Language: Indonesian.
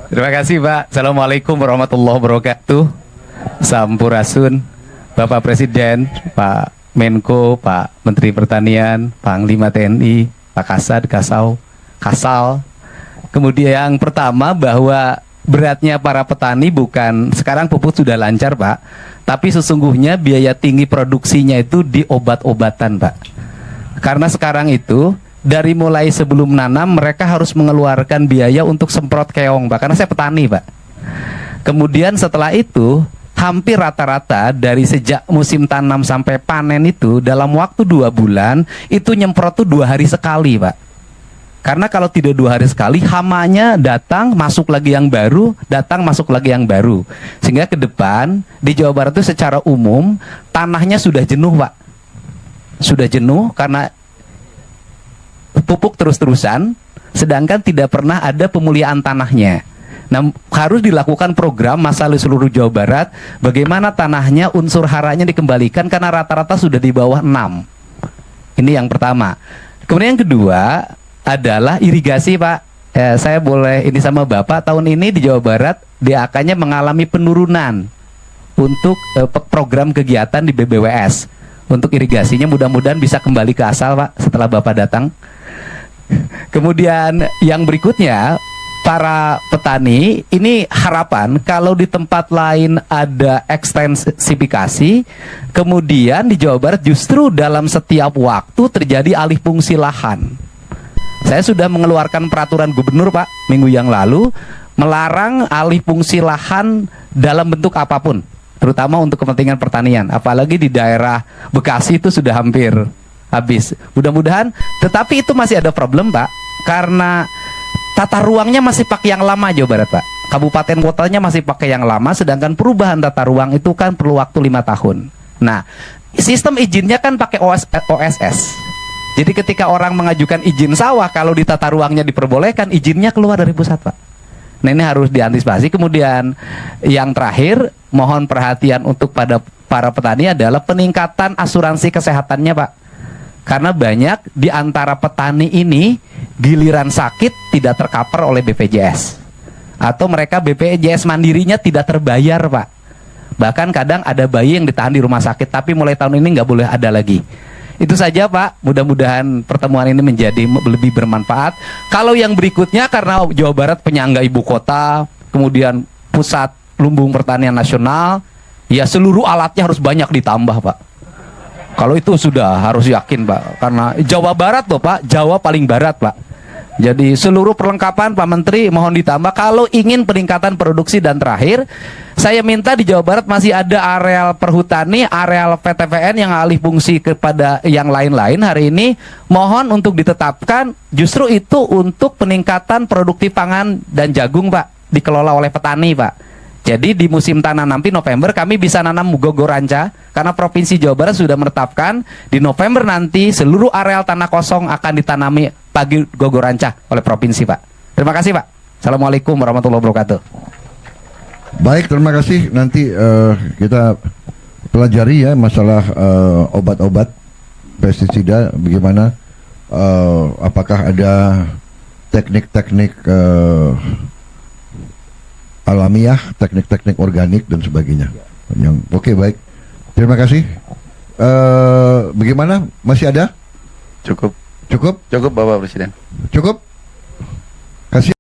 Terima kasih Pak. Assalamualaikum warahmatullahi wabarakatuh. Sampurasun, Bapak Presiden, Pak Menko, Pak Menteri Pertanian, Panglima TNI, Pak Kasad, Kasal. Kemudian yang pertama bahwa beratnya para petani bukan sekarang pupuk sudah lancar Pak, tapi sesungguhnya biaya tinggi produksinya itu di obat-obatan Pak. Karena sekarang itu dari mulai sebelum nanam mereka harus mengeluarkan biaya untuk semprot keong Pak, karena saya petani Pak. Kemudian setelah itu hampir rata-rata dari sejak musim tanam sampai panen itu dalam waktu 2 bulan itu nyemprot tuh 2 hari sekali Pak. Karena kalau tidak 2 hari sekali hamanya datang masuk lagi yang baru, datang masuk lagi yang baru. Sehingga ke depan di Jawa Barat itu secara umum tanahnya sudah jenuh Pak. Sudah jenuh karena pupuk terus-terusan, sedangkan tidak pernah ada pemulihan tanahnya. Nah, harus dilakukan program masalah seluruh Jawa Barat, bagaimana tanahnya unsur haranya dikembalikan karena rata-rata sudah di bawah 6. Ini yang pertama. Kemudian yang kedua adalah irigasi Pak. Saya boleh ini sama Bapak, tahun ini di Jawa Barat DAK-nya mengalami penurunan untuk program kegiatan di BBWS. Untuk irigasinya mudah-mudahan bisa kembali ke asal Pak setelah Bapak datang. Kemudian yang berikutnya, para petani ini harapan kalau di tempat lain ada ekstensifikasi, kemudian di Jawa Barat justru dalam setiap waktu terjadi alih fungsi lahan. Saya sudah mengeluarkan peraturan gubernur Pak minggu yang lalu melarang alih fungsi lahan dalam bentuk apapun, terutama untuk kepentingan pertanian. Apalagi di daerah Bekasi itu sudah hampir habis. Mudah-mudahan, tetapi itu masih ada problem Pak, karena tata ruangnya masih pakai yang lama Jawa Barat Pak. Kabupaten kotanya masih pakai yang lama, sedangkan perubahan tata ruang itu kan perlu waktu 5 tahun. Nah, sistem izinnya kan pakai OSS. Jadi ketika orang mengajukan izin sawah, kalau di tata ruangnya diperbolehkan, izinnya keluar dari pusat Pak. Nah, ini harus diantisipasi. Kemudian yang terakhir, mohon perhatian untuk pada para petani adalah peningkatan asuransi kesehatannya Pak. Karena banyak di antara petani ini giliran sakit tidak tercover oleh BPJS, atau mereka BPJS mandirinya tidak terbayar Pak. Bahkan kadang ada bayi yang ditahan di rumah sakit, tapi mulai tahun ini nggak boleh ada lagi. Itu saja Pak, mudah-mudahan pertemuan ini menjadi lebih bermanfaat. Kalau yang berikutnya, karena Jawa Barat penyangga ibu kota, kemudian pusat lumbung pertanian nasional, ya seluruh alatnya harus banyak ditambah Pak. Kalau itu sudah harus yakin Pak, karena Jawa Barat loh Pak, Jawa paling barat Pak. Jadi seluruh perlengkapan Pak Menteri mohon ditambah kalau ingin peningkatan produksi. Dan terakhir, saya minta di Jawa Barat masih ada areal perhutani, areal PTPN yang alih fungsi kepada yang lain-lain hari ini, mohon untuk ditetapkan justru itu untuk peningkatan produktif pangan dan jagung Pak, dikelola oleh petani Pak. Jadi di musim tanam nanti November kami bisa nanam gogoranca, karena Provinsi Jawa Barat sudah menetapkan di November nanti seluruh areal tanah kosong akan ditanami pagi gogoranca oleh provinsi Pak. Terima kasih Pak. Assalamualaikum warahmatullahi wabarakatuh. Baik, terima kasih. Nanti kita pelajari ya masalah obat-obat pestisida, bagaimana apakah ada teknik-teknik alamiah, teknik-teknik organik dan sebagainya. Yang oke, baik. Terima kasih. Bagaimana? Masih ada? Cukup. Cukup? Cukup Bapak Presiden. Cukup? Kasih.